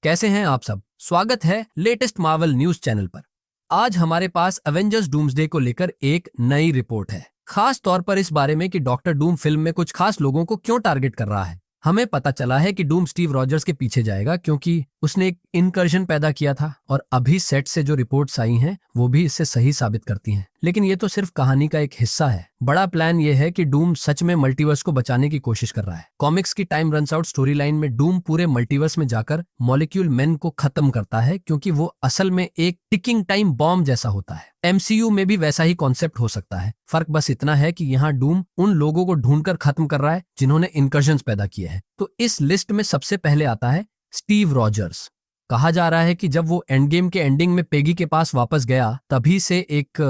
कैसे हैं आप सब। स्वागत है लेटेस्ट मार्वल न्यूज चैनल पर। आज हमारे पास अवेंजर्स डूम्सडे को लेकर एक नई रिपोर्ट है, खास तौर पर इस बारे में कि डॉक्टर डूम फिल्म में कुछ खास लोगों को क्यों टारगेट कर रहा है। हमें पता चला है कि डूम स्टीव रॉजर्स के पीछे जाएगा क्योंकि उसने एक इनकर्जन पैदा किया था और अभी सेट से जो रिपोर्ट्स आई हैं वो भी इससे सही साबित करती हैं। लेकिन ये तो सिर्फ कहानी का एक हिस्सा है। बड़ा प्लान ये है कि डूम सच में मल्टीवर्स को बचाने की कोशिश कर रहा है। कॉमिक्स की time runs out story line में डूम पूरे मल्टीवर्स में जाकर मॉलिक्यूल मैन को खत्म करता है क्योंकि वो असल में एक टिकिंग टाइम बॉम्ब जैसा होता है। एमसीयू में भी वैसा ही कॉन्सेप्ट हो सकता है। फर्क बस इतना है कि यहाँ डूम उन लोगों को ढूंढकर खत्म कर रहा है जिन्होंने इनकर्जन्स पैदा किए हैं। तो इस लिस्ट में सबसे पहले आता है स्टीव रॉजर्स। कहा जा रहा है कि जब वो एंड गेम के एंडिंग में पेगी के पास वापस गया तभी से एक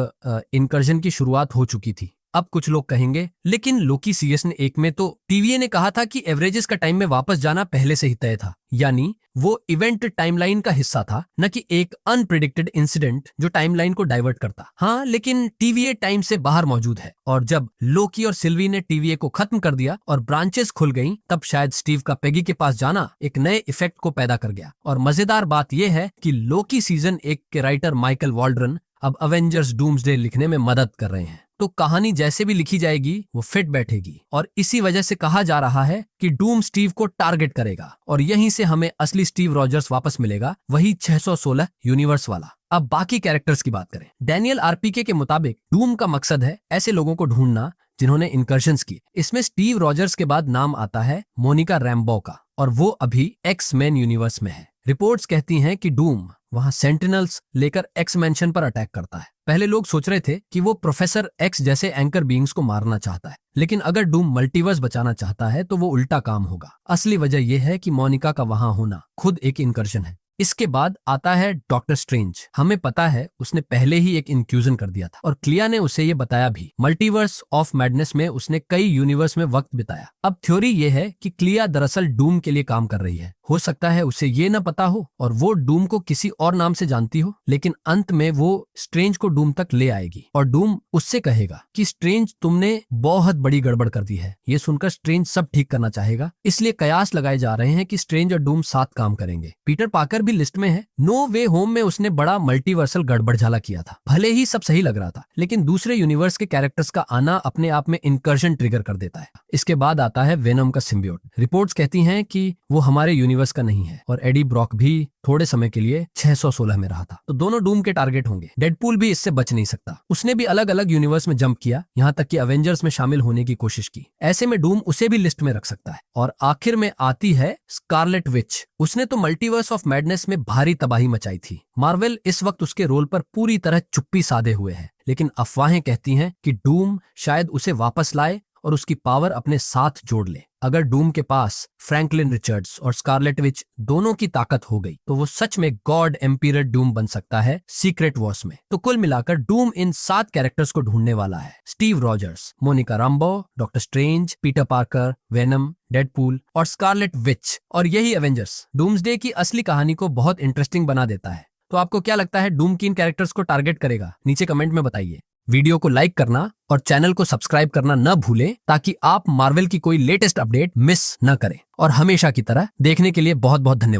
इनकर्जन की शुरुआत हो चुकी थी। अब कुछ लोग कहेंगे लेकिन लोकी सीजन 1 में तो टीवीए ने कहा था कि एवरेजेस का टाइम में वापस जाना पहले से ही तय था, यानी वो इवेंट टाइमलाइन का हिस्सा था, न कि एक अनप्रिडिक्टेड इंसिडेंट जो टाइमलाइन को डाइवर्ट करता। हाँ, लेकिन टीवीए टाइम से बाहर मौजूद है और जब लोकी और सिल्वी ने टीवीए को खत्म कर दिया और ब्रांचेस खुल गईं, तब शायद स्टीव का पेगी के पास जाना एक नए इफेक्ट को पैदा कर गया। और मजेदार बात यह है कि लोकी सीजन 1 के राइटर माइकल वॉल्ड्रन अब अवेंजर्स डूम्सडे लिखने में मदद कर रहे हैं। तो कहानी जैसे भी लिखी जाएगी वो फिट बैठेगी और इसी वजह से कहा जा रहा है कि डूम स्टीव को टारगेट करेगा और यहीं से हमें असली स्टीव रॉजर्स वापस मिलेगा, वही 616 यूनिवर्स वाला। अब बाकी कैरेक्टर्स की बात करें। डैनियल आरपीके के मुताबिक डूम का मकसद है ऐसे लोगों को ढूंढना जिन्होंने इनकर्जन्स की। इसमें स्टीव रॉजर्स के बाद नाम आता है मोनिका रैम्बो का और वो अभी एक्स मैन यूनिवर्स में है। रिपोर्ट्स कहती हैं कि डूम वहां सेंटिनल्स लेकर एक्स मैंशन पर अटैक करता है। पहले लोग सोच रहे थे कि वो प्रोफेसर एक्स जैसे एंकर बीइंग्स को मारना चाहता है, लेकिन अगर डूम मल्टीवर्स बचाना चाहता है तो वो उल्टा काम होगा। असली वजह यह है कि मोनिका का वहां होना खुद एक इनकर्जन है। इसके बाद आता है डॉक्टर स्ट्रेंज। हमें पता है उसने पहले ही एक इन्फ्यूजन कर दिया था और क्लिया ने उसे ये बताया भी। मल्टीवर्स ऑफ मैडनेस में उसने कई यूनिवर्स में वक्त बिताया। अब थ्योरी ये है कि क्लिया दरअसल डूम के लिए काम कर रही है। हो सकता है उसे ये न पता हो और वो डूम को किसी और नाम से जानती हो, लेकिन अंत में वो स्ट्रेंज को डूम तक ले आएगी और डूम उससे कहेगा कि स्ट्रेंज तुमने बहुत बड़ी गड़बड़ कर दी है। ये सुनकर स्ट्रेंज सब ठीक करना चाहेगा, इसलिए कयास लगाए जा रहे हैं कि स्ट्रेंज और डूम साथ काम करेंगे। पीटर पार्कर भी लिस्ट में है। नो वे होम में उसने बड़ा मल्टीवर्सल गड़बड़झाला किया था। भले ही सब सही लग रहा था, लेकिन दूसरे यूनिवर्स के कैरेक्टर्स का आना अपने आप में इनकर्जन ट्रिगर कर देता है। इसके बाद आता है वेनम का सिम्बियोट। रिपोर्ट्स कहती हैं कि वो हमारे यूनिवर्स का नहीं है और एडी ब्रॉक भी थोड़े समय के लिए 616 में रहा था, तो दोनों डूम के टारगेट होंगे। डेडपूल भी इससे बच नहीं सकता। उसने भी अलग अलग यूनिवर्स में जंप किया, यहाँ तक कि अवेंजर्स में शामिल होने की कोशिश की। ऐसे में डूम उसे भी लिस्ट में रख सकता है। और आखिर में आती है स्कारलेट विच। उसने तो मल्टीवर्स ऑफ मैडनेस में भारी तबाही मचाई थी। मार्वेल इस वक्त उसके रोल पर पूरी तरह चुप्पी साधे हुए है, लेकिन अफवाहें कहती हैं कि डूम शायद उसे वापस लाए और उसकी पावर अपने साथ जोड़ ले। अगर डूम के पास फ्रैंकलिन रिचर्ड्स और स्कारलेट विच दोनों की ताकत हो गई तो वो सच में गॉड एम्पियर डूम बन सकता है सीक्रेट वॉर्स में। तो कुल मिलाकर डूम इन 7 कैरेक्टर्स को ढूंढने वाला है। Steve Rogers, Monika Rambo, doctor strange, Peter Parker, venom, Deadpool और स्कारलेट विच। और यही एवेंजर्स डूम्सडे की असली कहानी को बहुत इंटरेस्टिंग बना देता है। तो आपको क्या लगता है, डूम किन कैरेक्टर्स को टारगेट करेगा? नीचे कमेंट में बताइए। वीडियो को लाइक करना और चैनल को सब्सक्राइब करना न भूलें ताकि आप मार्वल की कोई लेटेस्ट अपडेट मिस न करें। और हमेशा की तरह देखने के लिए बहुत बहुत धन्यवाद।